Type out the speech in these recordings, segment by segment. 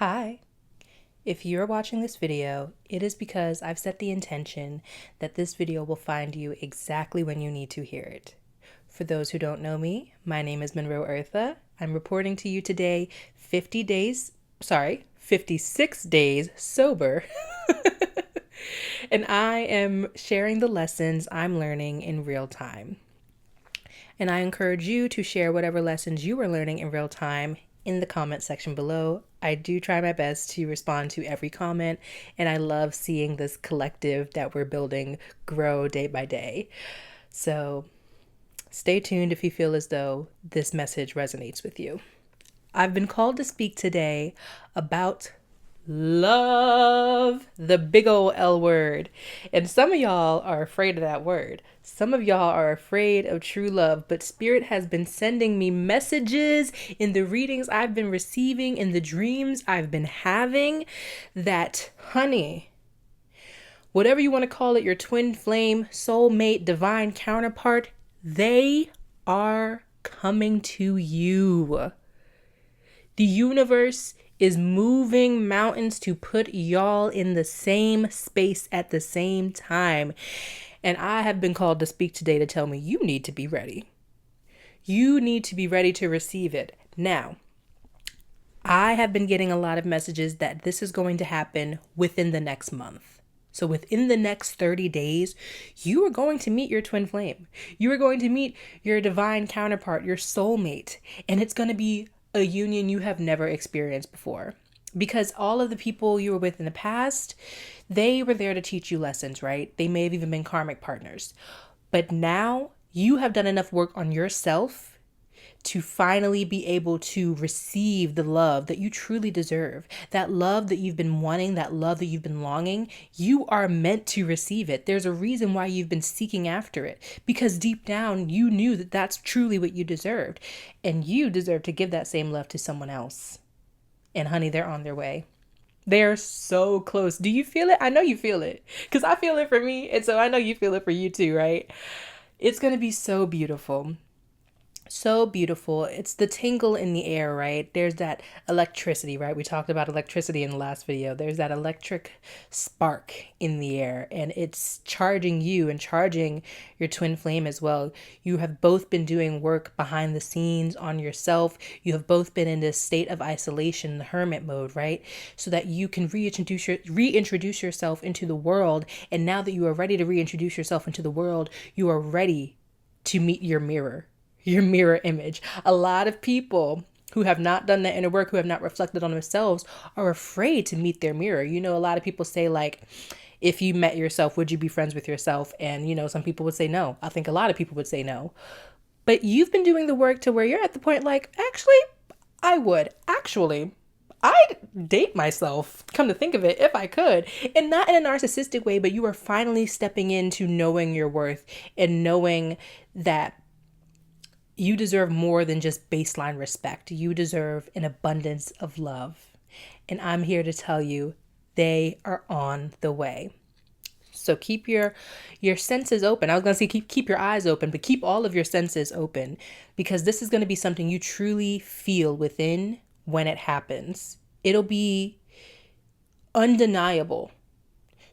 Hi. If you're watching this video, it is because I've set the intention that this video will find you exactly when you need to hear it. For those who don't know me, my name is Monroe Eartha. I'm reporting to you today 56 days sober. And I am sharing the lessons I'm learning in real time. And I encourage you to share whatever lessons you are learning in real time in the comment section below. I do try my best to respond to every comment, and I love seeing this collective that we're building grow day by day. So stay tuned if you feel as though this message resonates with you. I've been called to speak today about love, the big ol' L word. And some of y'all are afraid of that word. Some of y'all are afraid of true love, but Spirit has been sending me messages in the readings I've been receiving, in the dreams I've been having, that, honey, whatever you want to call it, your twin flame, soulmate, divine counterpart, they are coming to you. The universe is moving mountains to put y'all in the same space at the same time. And I have been called to speak today to tell me you need to be ready. You need to be ready to receive it. Now, I have been getting a lot of messages that this is going to happen within the next month. So within the next 30 days, you are going to meet your twin flame. You are going to meet your divine counterpart, your soulmate, and it's going to be a union you have never experienced before. Because all of the people you were with in the past, they were there to teach you lessons, right? They may have even been karmic partners. But now you have done enough work on yourself to finally be able to receive the love that you truly deserve. That love that you've been wanting, that love that you've been longing, you are meant to receive it. There's a reason why you've been seeking after it, because deep down you knew that that's truly what you deserved. And you deserve to give that same love to someone else. And honey, they're on their way. They're so close. Do you feel it? I know you feel it, because I feel it for me. And so I know you feel it for you too, right? It's going to be so beautiful. So beautiful. It's the tingle in the air, right? There's that electricity, right? We talked about electricity in the last video. There's that electric spark in the air, and it's charging you and charging your twin flame as well. You have both been doing work behind the scenes on yourself. You have both been in this state of isolation, the hermit mode, right? So that you can reintroduce yourself into the world. And now that you are ready to reintroduce yourself into the world, you are ready to meet your mirror image. A lot of people who have not done that inner work, who have not reflected on themselves, are afraid to meet their mirror. You know, a lot of people say, like, if you met yourself, would you be friends with yourself? And, you know, some people would say no. I think a lot of people would say no. But you've been doing the work to where you're at the point, like, actually, I would. Actually, I'd date myself, come to think of it, if I could. And not in a narcissistic way, but you are finally stepping into knowing your worth and knowing that you deserve more than just baseline respect. You deserve an abundance of love. And I'm here to tell you they are on the way. So keep your senses open. I was going to say keep your eyes open, but keep all of your senses open, because this is going to be something you truly feel within when it happens. It'll be undeniable.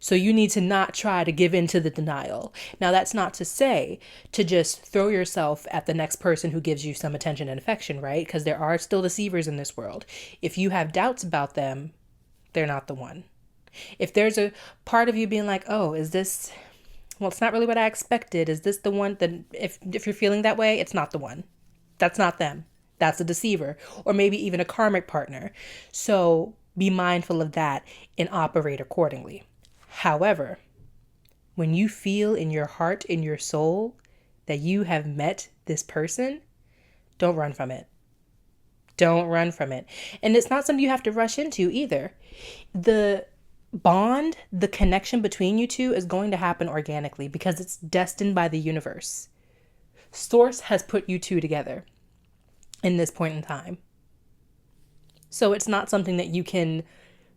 So you need to not try to give in to the denial. Now, that's not to say to just throw yourself at the next person who gives you some attention and affection, right? Because there are still deceivers in this world. If you have doubts about them, they're not the one. If there's a part of you being like, oh, is this, well, it's not really what I expected. Is this the one? Then if you're feeling that way, it's not the one. That's not them. That's a deceiver, or maybe even a karmic partner. So be mindful of that and operate accordingly. However, when you feel in your heart, in your soul, that you have met this person, don't run from it. Don't run from it. And it's not something you have to rush into either. The bond, the connection between you two is going to happen organically because it's destined by the universe. Source has put you two together in this point in time. So it's not something that you can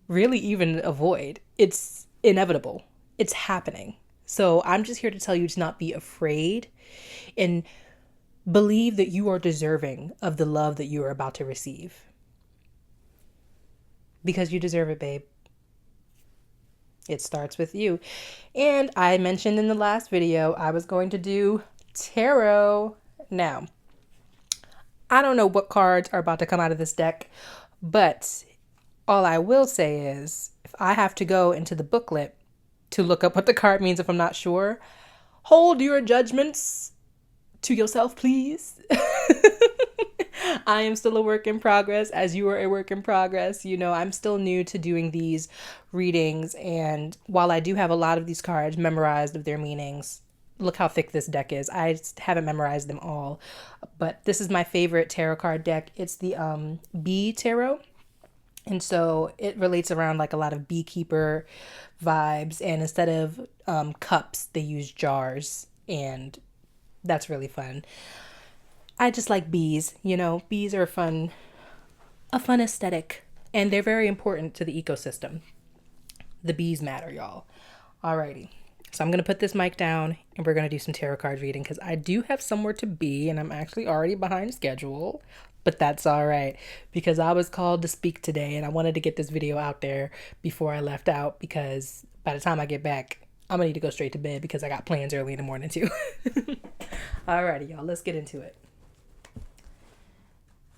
really even avoid. It's inevitable. It's happening. So I'm just here to tell you to not be afraid and believe that you are deserving of the love that you are about to receive. because you deserve it, babe. It starts with you. And I mentioned in the last video I was going to do tarot. Now, I don't know what cards are about to come out of this deck, but all I will say is if I have to go into the booklet to look up what the card means if I'm not sure, hold your judgments to yourself, please. I am still a work in progress, as you are a work in progress. You know, I'm still new to doing these readings, and while I do have a lot of these cards memorized of their meanings, look how thick this deck is. I haven't memorized them all, but this is my favorite tarot card deck. It's the Bee Tarot. And so it relates around like a lot of beekeeper vibes. And instead of cups, they use jars. And that's really fun. I just like bees. You know, bees are a fun aesthetic. And they're very important to the ecosystem. The bees matter, y'all. Alrighty. So I'm going to put this mic down and we're going to do some tarot card reading because I do have somewhere to be and I'm actually already behind schedule. But that's all right because I was called to speak today and I wanted to get this video out there before I left out because by the time I get back, I'm going to need to go straight to bed because I got plans early in the morning too. Alrighty, y'all. Let's get into it.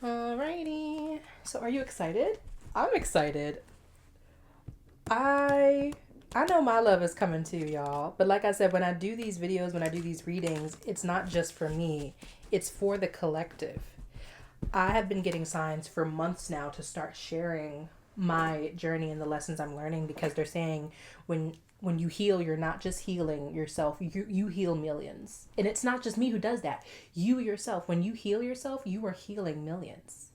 Alrighty. So are you excited? I'm excited. I know my love is coming too, y'all. But like I said, when I do these videos, when I do these readings, it's not just for me. It's for the collective. I have been getting signs for months now to start sharing my journey and the lessons I'm learning because they're saying when you heal, you're not just healing yourself, you heal millions. And it's not just me who does that. You yourself, when you heal yourself, you are healing millions.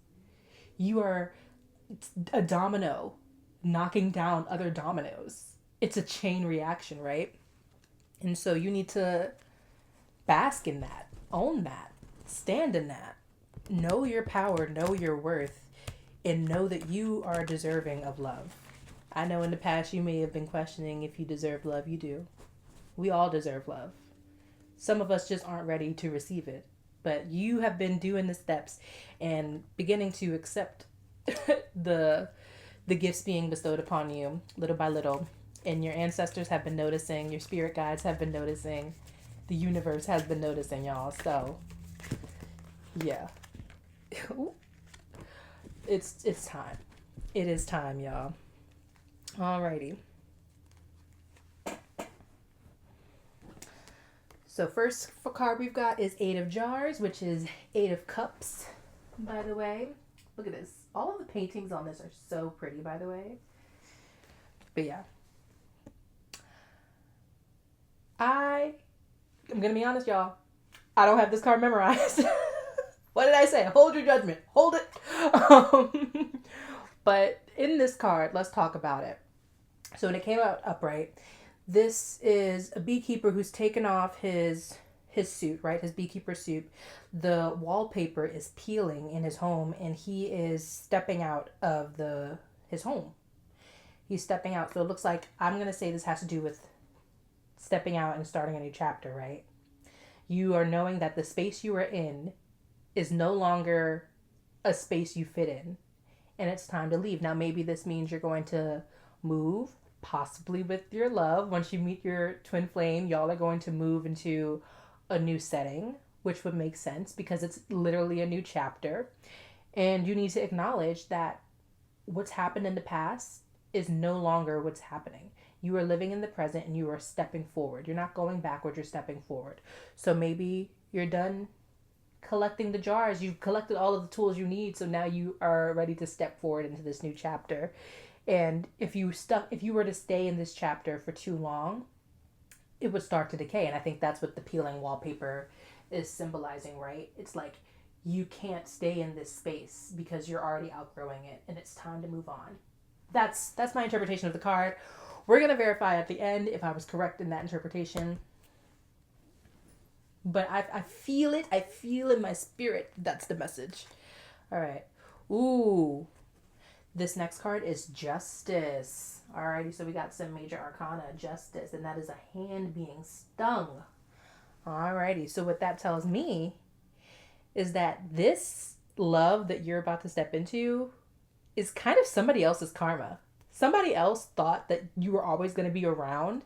You are a domino knocking down other dominoes. It's a chain reaction, right? And so you need to bask in that, own that, stand in that, know your power, know your worth, and know that you are deserving of love. I know in the past you may have been questioning if you deserve love. You do. We all deserve love. Some of us just aren't ready to receive it. But you have been doing the steps and beginning to accept the gifts being bestowed upon you little by little. And your ancestors have been noticing, your spirit guides have been noticing, the universe has been noticing, y'all. So, yeah. It's time. It is time, y'all. Alrighty. So first card we've got is Eight of Jars, which is Eight of Cups, by the way. Look at this. All of the paintings on this are so pretty, by the way. But yeah. I'm going to be honest, y'all. I don't have this card memorized. What did I say? Hold your judgment. Hold it. But in this card, let's talk about it. So when it came out upright, this is a beekeeper who's taken off his suit, right? His beekeeper suit. The wallpaper is peeling in his home and he is stepping out of his home. He's stepping out. So it looks like, I'm going to say this has to do with stepping out and starting a new chapter, right? You are knowing that the space you are in is no longer a space you fit in and it's time to leave. Now, maybe this means you're going to move, possibly with your love. Once you meet your twin flame, y'all are going to move into a new setting, which would make sense because it's literally a new chapter. And you need to acknowledge that what's happened in the past is no longer what's happening. You are living in the present and you are stepping forward. You're not going backward, you're stepping forward. So maybe you're done collecting the jars. You've collected all of the tools you need. So now you are ready to step forward into this new chapter. And if you were to stay in this chapter for too long, it would start to decay. And I think that's what the peeling wallpaper is symbolizing, right? It's like you can't stay in this space because you're already outgrowing it and it's time to move on. That's my interpretation of the card. We're going to verify at the end if I was correct in that interpretation. But I feel it. I feel in my spirit. That's the message. All right. Ooh. This next card is Justice. Alrighty, so we got some major arcana, Justice, and that is a hand being stung. Alrighty, so what that tells me is that this love that you're about to step into is kind of somebody else's karma. Somebody else thought that you were always going to be around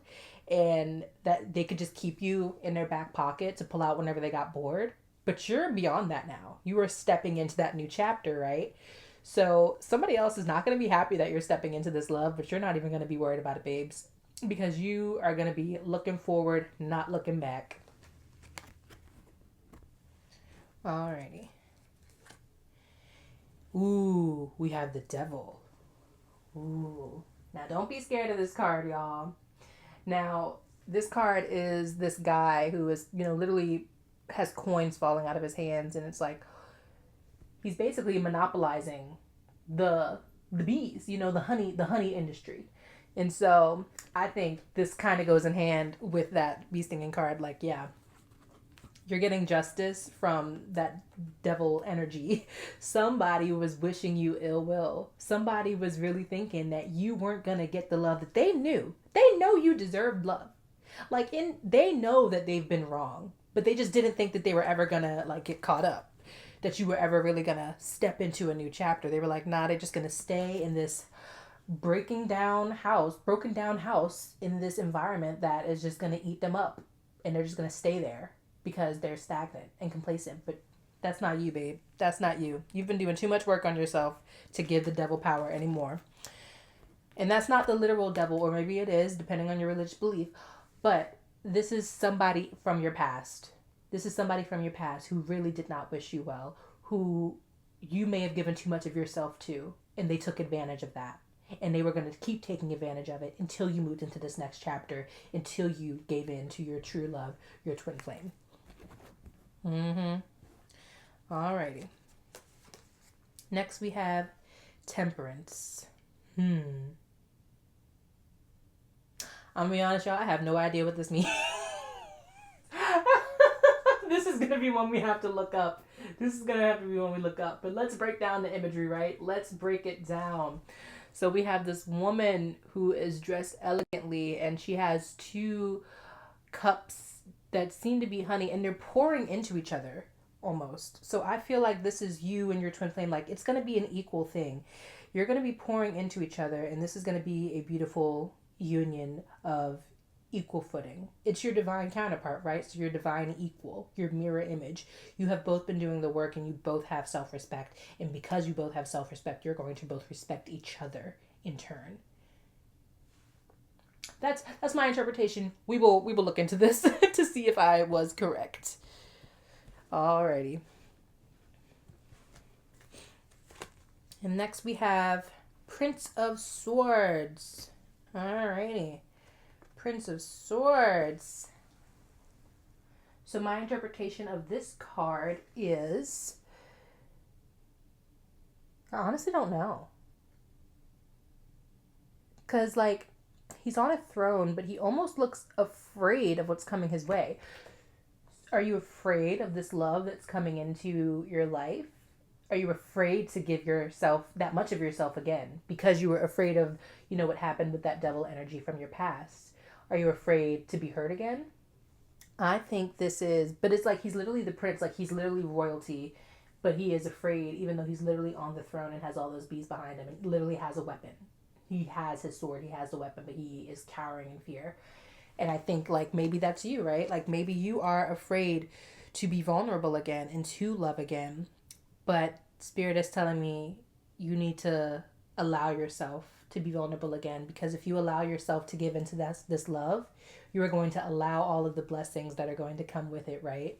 and that they could just keep you in their back pocket to pull out whenever they got bored. But you're beyond that now. You are stepping into that new chapter, right? So somebody else is not going to be happy that you're stepping into this love, but you're not even going to be worried about it, babes, because you are going to be looking forward, not looking back. Alrighty. Ooh, we have the devil. Ooh. Now don't be scared of this card, y'all. Now, this card is this guy who is, literally has coins falling out of his hands, and it's like he's basically monopolizing the bees, the honey industry. And so I think this kind of goes in hand with that bee stinging card. Like, yeah, you're getting justice from that devil energy. Somebody was wishing you ill will. Somebody was really thinking that you weren't going to get the love that they knew. They know you deserved love. They know that they've been wrong, but they just didn't think that they were ever going to get caught up. That you were ever really going to step into a new chapter. They were like, nah, they're just going to stay in this broken down house in this environment that is just going to eat them up. And they're just going to stay there because they're stagnant and complacent. But that's not you, babe. That's not you. You've been doing too much work on yourself to give the devil power anymore. And that's not the literal devil, or maybe it is, depending on your religious belief. But this is somebody from your past. This is somebody from your past who really did not wish you well, who you may have given too much of yourself to, and they took advantage of that. And they were going to keep taking advantage of it until you moved into this next chapter, until you gave in to your true love, your twin flame. Alrighty. Next we have Temperance. I'm gonna be honest, y'all, I have no idea what this means. This is gonna be one we have to look up. This is gonna have to be one we look up. But let's break down the imagery, right? Let's break it down. So we have this woman who is dressed elegantly, and she has 2 cups that seem to be honey, and they're pouring into each other almost. So I feel like this is you and your twin flame. Like, it's going to be an equal thing. You're going to be pouring into each other, and this is going to be a beautiful union of equal footing. It's your divine counterpart, right? So your divine equal, your mirror image. You have both been doing the work, and you both have self-respect. And because you both have self-respect, you're going to both respect each other in turn. That's my interpretation. We will look into this to see if I was correct. Alrighty. And next we have Prince of Swords. Alrighty. Prince of Swords. So my interpretation of this card is, I honestly don't know. Because, he's on a throne, but he almost looks afraid of what's coming his way. Are you afraid of this love that's coming into your life? Are you afraid to give yourself that much of yourself again? Because you were afraid of, what happened with that devil energy from your past. Are you afraid to be hurt again? I think this is, but it's he's literally the prince, he's literally royalty, but he is afraid, even though he's literally on the throne and has all those bees behind him and literally has a weapon. He has his sword, he has the weapon, but he is cowering in fear. And I think maybe that's you, right? Maybe you are afraid to be vulnerable again and to love again. But Spirit is telling me you need to allow yourself to be vulnerable again, because if you allow yourself to give into this love, you are going to allow all of the blessings that are going to come with it, right?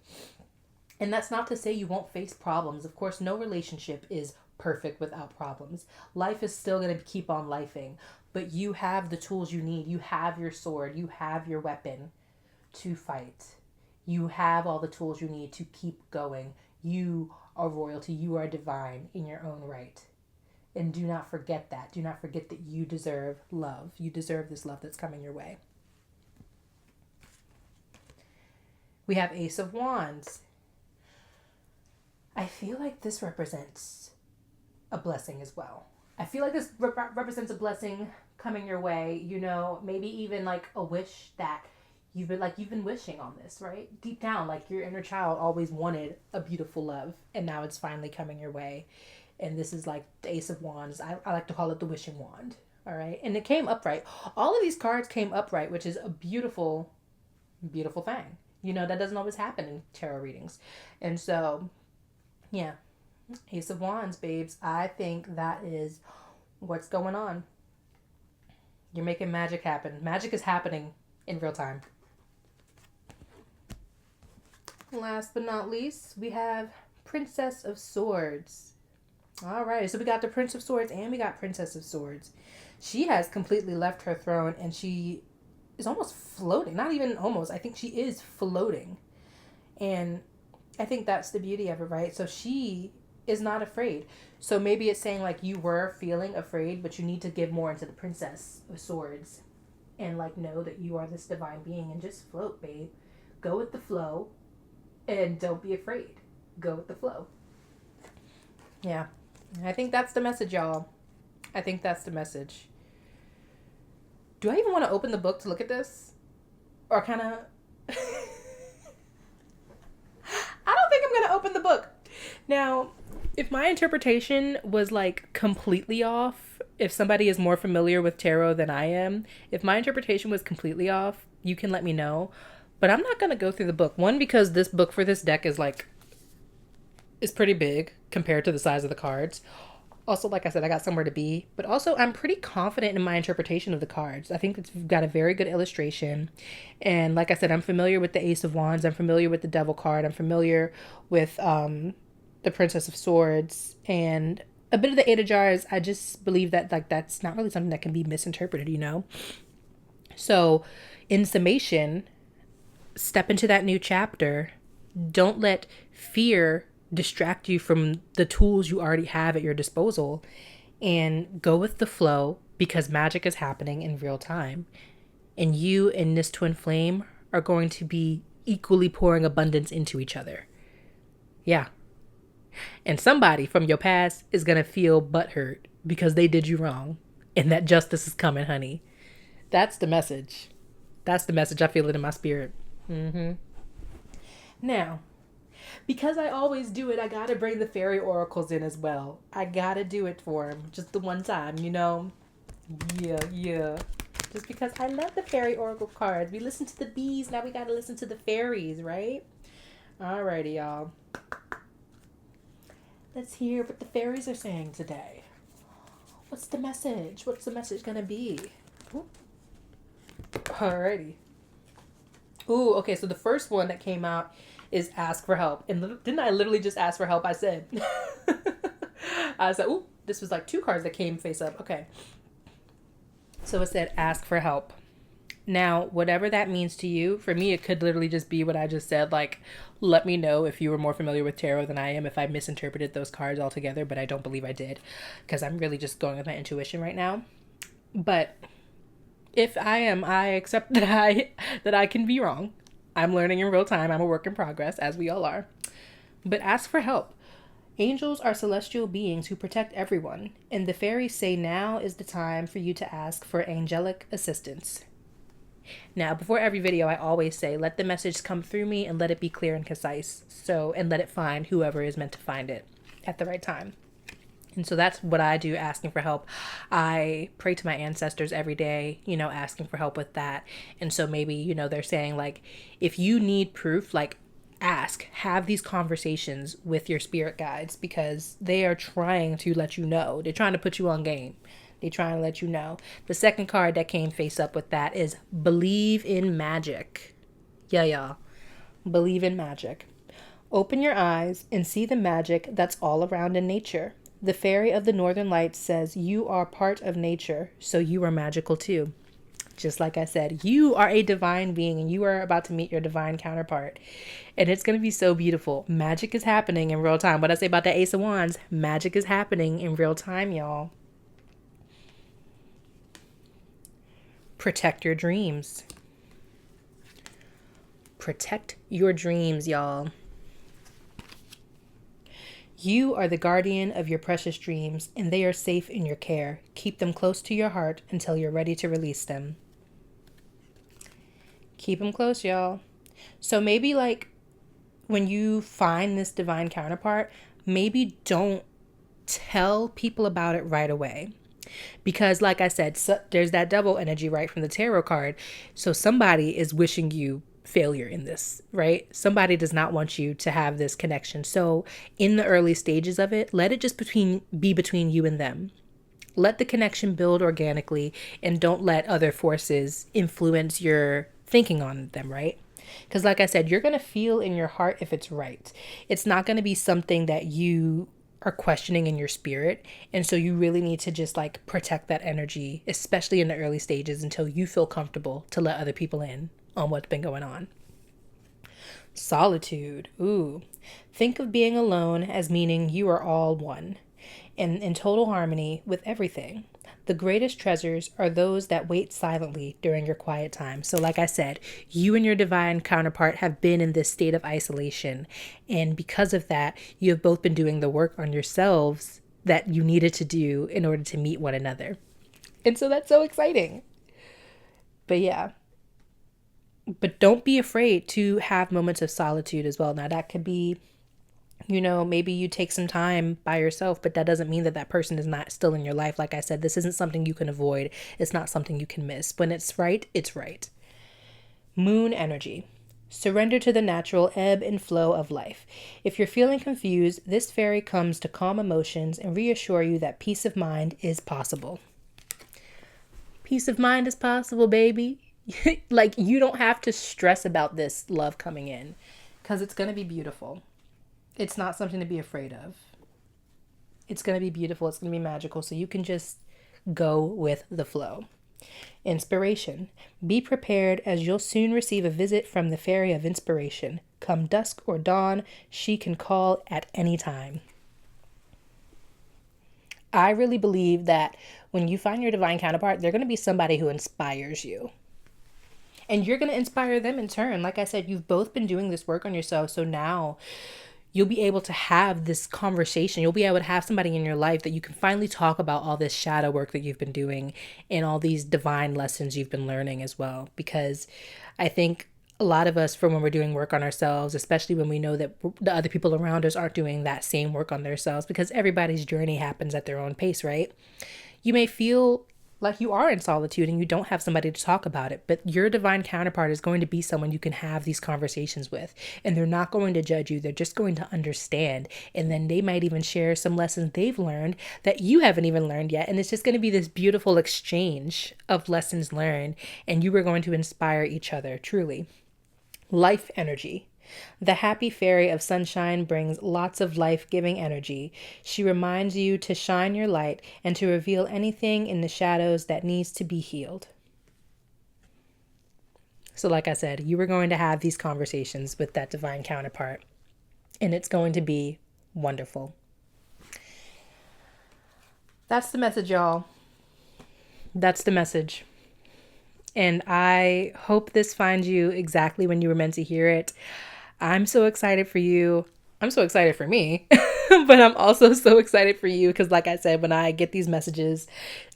And that's not to say you won't face problems. Of course, no relationship is perfect without problems. Life is still going to keep on lifing, but you have the tools you need. You have your sword, you have your weapon to fight. You have all the tools you need to keep going. You are royalty, you are divine in your own right. And do not forget that. Do not forget that you deserve love. You deserve this love that's coming your way. We have Ace of Wands. I feel like this represents a blessing as well. I feel like this represents a blessing coming your way. Maybe even a wish that you've been wishing on this, right? Deep down, your inner child always wanted a beautiful love, and now it's finally coming your way. And this is like the Ace of Wands. I like to call it the wishing wand. All right. And it came upright. All of these cards came upright, which is a beautiful, beautiful thing. That doesn't always happen in tarot readings. And so, yeah, Ace of Wands, babes. I think that is what's going on. You're making magic happen. Magic is happening in real time. Last but not least, we have Princess of Swords. All right, so we got the Prince of Swords and we got Princess of Swords. She has completely left her throne and she is almost floating. Not even almost. I think she is floating. And I think that's the beauty of it, right? So she is not afraid. So maybe it's saying like you were feeling afraid, but you need to give more into the Princess of Swords and like know that you are this divine being and just float, babe. Go with the flow and don't be afraid. Go with the flow. Yeah. I think that's the message, y'all. I think that's the message. Do I even want to open the book to look at this? Or kind of... I don't think I'm going to open the book. Now, if my interpretation was like completely off, if somebody is more familiar with tarot than I am, if my interpretation was completely off, you can let me know. But I'm not going to go through the book. One, because this book for this deck is pretty big compared to the size of the cards. Also, like I said, I got somewhere to be. But also, I'm pretty confident in my interpretation of the cards. I think it's got a very good illustration. And like I said, I'm familiar with the Ace of Wands. I'm familiar with the Devil card. I'm familiar with the Princess of Swords. And a bit of the Eight of Jars. I just believe that like that's not really something that can be misinterpreted, So, in summation, step into that new chapter. Don't let fear distract you from the tools you already have at your disposal, and go with the flow, because magic is happening in real time. And you and this twin flame are going to be equally pouring abundance into each other. Yeah. And somebody from your past is going to feel butthurt because they did you wrong, and that justice is coming, honey. That's the message. That's the message. I feel it in my spirit. Now, because I always do it, I gotta bring the fairy oracles in as well. I gotta do it for them. Just the one time, Yeah. Just because I love the fairy oracle cards. We listen to the bees, now we gotta listen to the fairies, right? Alrighty, y'all. Let's hear what the fairies are saying today. What's the message? What's the message gonna be? Ooh. Alrighty. Ooh, okay, so the first one that came out is ask for help. And didn't I literally just ask for help? I said, ooh, this was like two cards that came face up. Okay. So it said ask for help. Now, whatever that means to you, for me, it could literally just be what I just said. Like, let me know if you were more familiar with tarot than I am, if I misinterpreted those cards altogether, but I don't believe I did, because I'm really just going with my intuition right now. But if I am, I accept that I can be wrong. I'm learning in real time. I'm a work in progress, as we all are. But ask for help. Angels are celestial beings who protect everyone, and the fairies say now is the time for you to ask for angelic assistance. Now, before every video, I always say, let the message come through me and let it be clear and concise. And let it find whoever is meant to find it at the right time. And so that's what I do, asking for help. I pray to my ancestors every day, asking for help with that. And so maybe, they're saying like, if you need proof, like ask, have these conversations with your spirit guides, because they are trying to let you know. They're trying to put you on game. They're trying to let you know. The second card that came face up with that is believe in magic. Yeah, y'all. Believe in magic. Open your eyes and see the magic that's all around in nature. The fairy of the Northern Lights says you are part of nature, so you are magical too. Just like I said, you are a divine being and you are about to meet your divine counterpart. And it's going to be so beautiful. Magic is happening in real time. What I say about the Ace of Wands, magic is happening in real time, y'all. Protect your dreams. Protect your dreams, y'all. You are the guardian of your precious dreams, and they are safe in your care. Keep them close to your heart until you're ready to release them. Keep them close, y'all. So maybe like when you find this divine counterpart, maybe don't tell people about it right away. Because, like I said, there's that double energy, right, from the tarot card. So somebody is wishing you failure in this, right? Somebody does not want you to have this connection. So in the early stages of it, let it just be between you and them. Let the connection build organically, and don't let other forces influence your thinking on them, right? Because, like I said, you're going to feel in your heart if it's right. It's not going to be something that you are questioning in your spirit. And so you really need to just like protect that energy, especially in the early stages, until you feel comfortable to let other people in on what's been going on. Solitude. Ooh. Think of being alone as meaning you are all one and in total harmony with everything. The greatest treasures are those that wait silently during your quiet time. So, like I said, you and your divine counterpart have been in this state of isolation. And because of that, you have both been doing the work on yourselves that you needed to do in order to meet one another. And so that's so exciting. But yeah. But don't be afraid to have moments of solitude as well. Now, that could be, maybe you take some time by yourself, but that doesn't mean that that person is not still in your life. Like I said, this isn't something you can avoid. It's not something you can miss. When it's right, it's right. Moon energy. Surrender to the natural ebb and flow of life. If you're feeling confused, this fairy comes to calm emotions and reassure you that peace of mind is possible. Peace of mind is possible, baby. Like, you don't have to stress about this love coming in, because it's going to be beautiful. It's not something to be afraid of. It's going to be beautiful. It's going to be magical. So you can just go with the flow. Inspiration. Be prepared, as you'll soon receive a visit from the fairy of inspiration. Come dusk or dawn, she can call at any time. I really believe that when you find your divine counterpart, they're going to be somebody who inspires you. And you're going to inspire them in turn. Like I said, you've both been doing this work on yourself. So now you'll be able to have this conversation. You'll be able to have somebody in your life that you can finally talk about all this shadow work that you've been doing and all these divine lessons you've been learning as well. Because I think a lot of us, from when we're doing work on ourselves, especially when we know that the other people around us aren't doing that same work on themselves, because everybody's journey happens at their own pace, right? You may feel like you are in solitude and you don't have somebody to talk about it, but your divine counterpart is going to be someone you can have these conversations with, and they're not going to judge you. They're just going to understand, and then they might even share some lessons they've learned that you haven't even learned yet, and it's just going to be this beautiful exchange of lessons learned, and you are going to inspire each other, truly. Life energy. The happy fairy of sunshine brings lots of life-giving energy. She reminds you to shine your light and to reveal anything in the shadows that needs to be healed. So like I said, you are going to have these conversations with that divine counterpart, and it's going to be wonderful. That's the message, y'all. That's the message. And I hope this finds you exactly when you were meant to hear it. I'm so excited for you. I'm so excited for me, but I'm also so excited for you because, like I said, when I get these messages,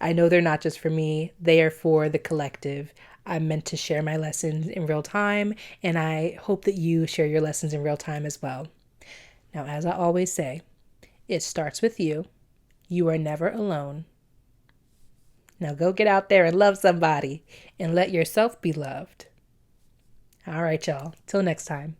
I know they're not just for me. They are for the collective. I'm meant to share my lessons in real time, and I hope that you share your lessons in real time as well. Now, as I always say, it starts with you. You are never alone. Now go get out there and love somebody and let yourself be loved. All right, y'all. Till next time.